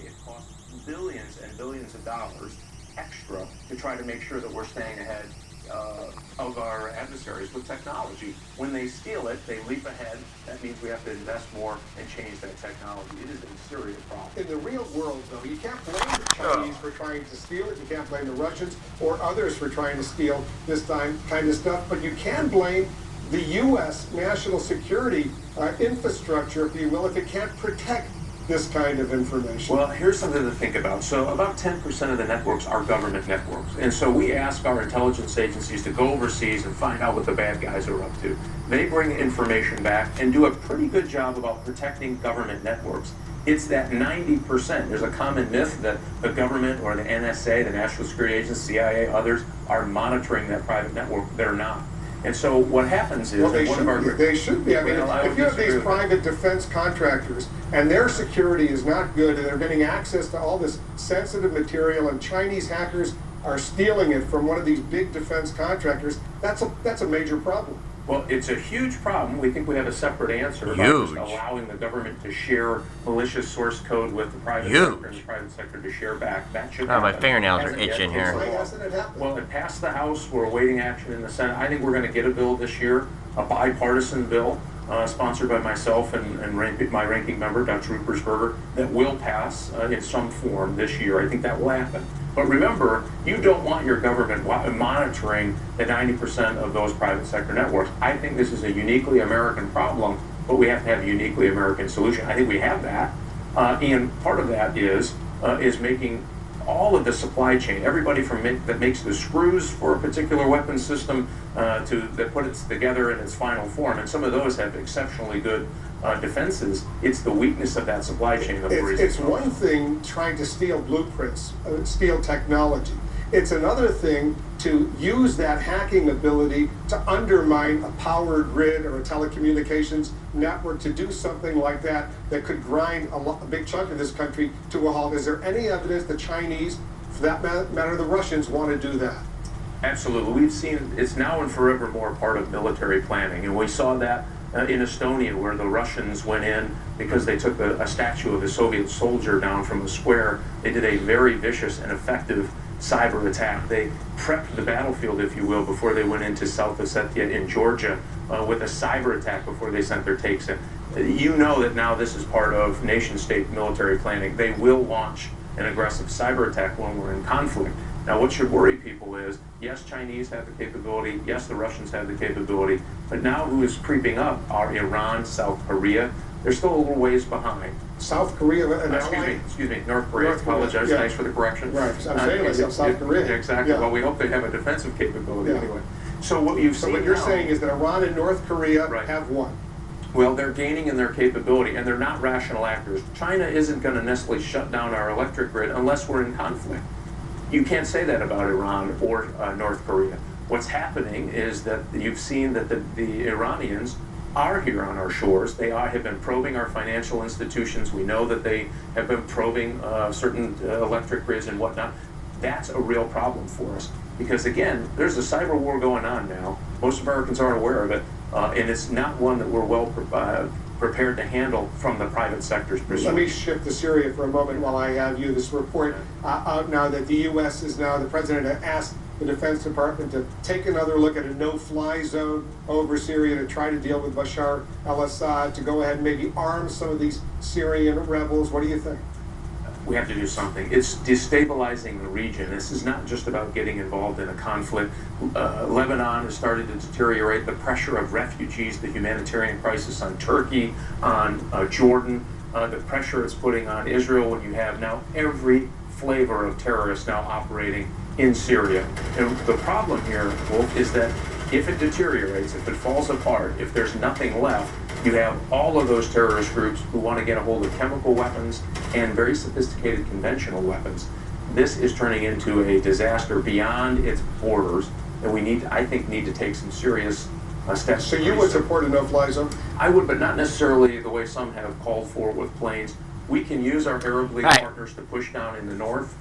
it costs billions and billions of dollars extra to try to make sure that we're staying ahead of our adversaries with technology. When they steal it, they leap ahead. That means we have to invest more and change that technology. It is a serious problem. In the real world, though, you can't blame the Chinese for trying to steal it. You can't blame the Russians or others for trying to steal this kind of stuff. But you can blame the U.S. national security infrastructure, if you will, if it can't protect this kind of information. Well, here's something to think about. So about 10% of the networks are government networks. And so we ask our intelligence agencies to go overseas and find out what the bad guys are up to. They bring information back and do a pretty good job about protecting government networks. It's that 90%. There's a common myth that the government or the NSA, the National Security Agency, CIA, others, are monitoring that private network. They're not. And so what happens is... Well, they should be. I mean, if you have these private defense contractors and their security is not good and they're getting access to all this sensitive material and Chinese hackers are stealing it from one of these big defense contractors, that's a major problem. Well, it's a huge problem. We think we have a separate answer about just allowing the government to share malicious source code with the private sector and the private sector to share back. That should happen. My fingernails are itching here. Why hasn't it happened? Well, it passed the House. We're awaiting action in the Senate. I think we're going to get a bill this year, a bipartisan bill, sponsored by myself and my ranking member, Dr. Ruppersberger, that will pass in some form this year. I think that will happen. But remember, you don't want your government monitoring the 90% of those private sector networks. I think this is a uniquely American problem, but we have to have a uniquely American solution. I think we have that. And part of that is making all of the supply chain, everybody from that makes the screws for a particular weapon system that put it together in its final form, and some of those have exceptionally good defenses. It's the weakness of that supply chain that worries us. It's one thing trying to steal blueprints, steal technology. It's another thing to use that hacking ability to undermine a power grid or a telecommunications network, to do something like that that could grind a big chunk of this country to a halt. Is there any evidence the Chinese, for that matter the Russians, want to do that? Absolutely. We've seen it's now and forevermore part of military planning, and we saw that in Estonia, where the Russians went in because they took a statue of a Soviet soldier down from a square. They did a very vicious and effective cyber attack. They prepped the battlefield, if you will, before they went into South Ossetia in Georgia with a cyber attack before they sent their tanks in. You know that now this is part of nation-state military planning. They will launch an aggressive cyber attack when we're in conflict. Now, what should worry people is, yes, Chinese have the capability, yes, the Russians have the capability, but now who is creeping up are Iran, South Korea. They're still a little ways behind. South Korea, an ally? Excuse me, North Korea. Apologize. Yeah. Thanks for the correction. Right, I'm saying South Korea. Exactly. Yeah. Well, we hope they have a defensive capability anyway. So what you've seen what you're saying is that Iran and North Korea have won. Well, they're gaining in their capability, and they're not rational actors. China isn't going to necessarily shut down our electric grid unless we're in conflict. You can't say that about Iran or North Korea. What's happening is that you've seen that the Iranians are here on our shores. They have been probing our financial institutions. We know that they have been probing certain electric grids and whatnot. That's a real problem for us because, again, there's a cyber war going on now. Most Americans aren't aware of it, and it's not one that we're well prepared to handle from the private sector's perspective. Let me shift to Syria for a moment while I have you. This report out now that the U.S. is now, the president has asked the Defense Department to take another look at a no-fly zone over Syria to try to deal with Bashar al-Assad, to go ahead and maybe arm some of these Syrian rebels. What do you think? We have to do something. It's destabilizing the region. This is not just about getting involved in a conflict. Lebanon has started to deteriorate. The pressure of refugees, the humanitarian crisis on Turkey, on Jordan, the pressure it's putting on Israel when you have now every flavor of terrorists now operating in Syria. And the problem here, Wolf, is that if it deteriorates, if it falls apart, if there's nothing left, you have all of those terrorist groups who want to get a hold of chemical weapons and very sophisticated conventional weapons. This is turning into a disaster beyond its borders, and we I think, need to take some serious steps. So you would support a no-fly zone? I would, but not necessarily the way some have called for with planes. We can use our Arab League partners to push down in the north.